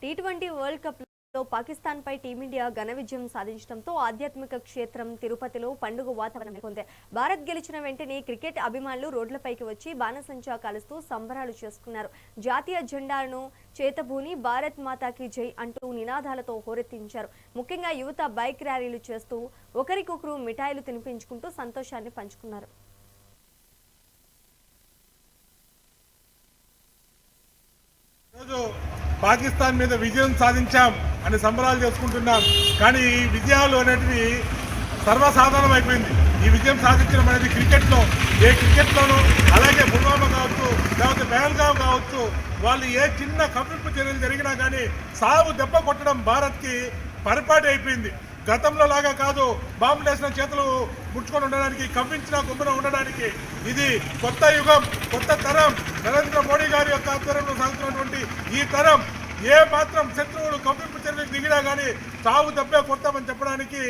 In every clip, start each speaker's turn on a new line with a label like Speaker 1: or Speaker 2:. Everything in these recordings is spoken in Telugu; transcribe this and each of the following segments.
Speaker 1: టీ20 వరల్డ్ కప్ లో పాకిస్తాన్ పై టీమిండియా ఘన విజయం సాధించడంతో ఆధ్యాత్మిక క్షేత్రం తిరుపతిలో పండుగ వాతావరణం నెలకొంది. భారత్ గెలిచిన వెంటనే క్రికెట్ అభిమానులు రోడ్లపైకి వచ్చి బాణసంచా కాలుస్తూ సంబరాలు చేసుకున్నారు. జాతీయ జెండాను చేతబూని భారత్ మాతాకి జై అంటూ నినాదాలతో హోరెత్తించారు. ముఖ్యంగా యువత బైక్ ర్యాలీలు చేస్తూ ఒకరికొకరు మిఠాయిలు తినిపించుకుంటూ సంతోషాన్ని పంచుకున్నారు.
Speaker 2: పాకిస్తాన్ మీద విజయం సాధించాం అని సంబరాలు చేసుకుంటున్నాం. కానీ ఈ విజయాలు అనేటివి సర్వసాధారణం అయిపోయింది. ఈ విజయం సాధించడం అనేది క్రికెట్లో ఏ క్రికెట్లోనూ అలాగే పుల్వామా కావచ్చు, లేకపోతే బెహల్గావ్ కావచ్చు, వాళ్ళు ఏ చిన్న కవ్వింపు చర్యలు జరిగినా కానీ సాగు దెబ్బ కొట్టడం భారత్కి పరిపాటి అయిపోయింది. గతంలో లాగా కాదు, బాంబులు వేసిన చేతులు ముట్టుకొని ఉండడానికి, కవ్వించిన గుంపున ఉండడానికి. ఇది కొత్త యుగం, కొత్త తరం. నరేంద్ర మోడీ గారి యొక్క ఆధ్వర్యంలో సాగుతున్నటువంటి ఈ తరం ఏ మాత్రం శత్రువులు కవ్వింపు చర్యలకు దిగినా కానీ సాగు దెబ్బే కొడతామని చెప్పడానికి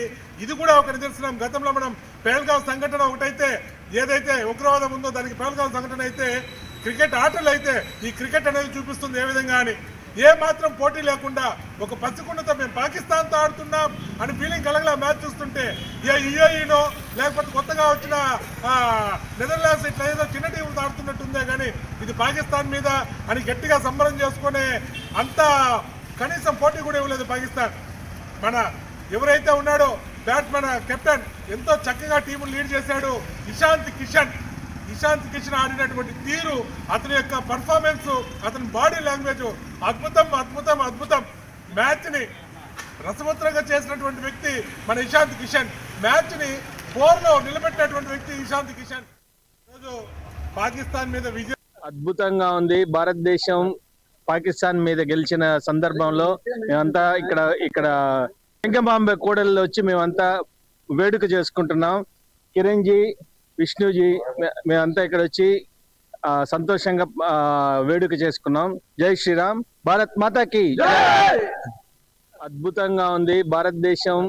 Speaker 2: ఇది కూడా ఒక నిదర్శనం. గతంలో మనం పెహల్గావ్ సంఘటన ఒకటైతే, ఏదైతే ఉగ్రవాదం ఉందో దానికి పెహల్గావ్ సంఘటన అయితే, క్రికెట్ ఆటలు అయితే ఈ క్రికెట్ అనేది చూపిస్తుంది ఏ విధంగా అని. ఏ మాత్రం పోటీ లేకుండా ఒక పసికుండతో మేము పాకిస్తాన్తో ఆడుతున్నాం అని ఫీలింగ్ కలగలా మ్యాచ్ చూస్తుంటే, ఏ యుఏఈనో లేకపోతే కొత్తగా వచ్చిన నెదర్లాండ్స్ ఇట్లా ఏదో చిన్న టీంతో ఆడుతున్నట్టుందే కానీ ఇది పాకిస్తాన్ మీద అని గట్టిగా సంబరం చేసుకునే అంత కనీసం పోటీ కూడా ఇవ్వలేదు పాకిస్తాన్. మన ఎవరైతే ఉన్నాడో బ్యాట్స్మెన్ కెప్టెన్ ఎంతో చక్కగా టీమును లీడ్ చేశాడు. ఇషాంత్ కిషన్ ఆడినటువంటి తీరు, అతని యొక్క పర్ఫార్మెన్స్, అతని బాడీ లాంగ్వేజ్ అద్భుతం అద్భుతం అద్భుతం. మ్యాచ్ని రసవత్రంగా చేసినటువంటి వ్యక్తి మన ఇషాంత్ కిషన్. మ్యాచ్ని ఫోర్లో నిలబెట్టినటువంటి వ్యక్తి ఇషాంత్ కిషన్. ఈరోజు పాకిస్తాన్ మీద విజయం
Speaker 3: అద్భుతంగా ఉంది. భారతదేశం పాకిస్తాన్ మీద గెలిచిన సందర్భంలో మేమంతా ఇక్కడ వెంకబాంబే కూడలిలో వచ్చి మేమంతా వేడుక చేసుకుంటున్నాం. కిరణ్జీ, విష్ణుజీ మేమంతా ఇక్కడ వచ్చి సంతోషంగా వేడుక చేసుకున్నాం. జై శ్రీరామ్, భారత్ మాతాకి. అద్భుతంగా ఉంది. భారతదేశం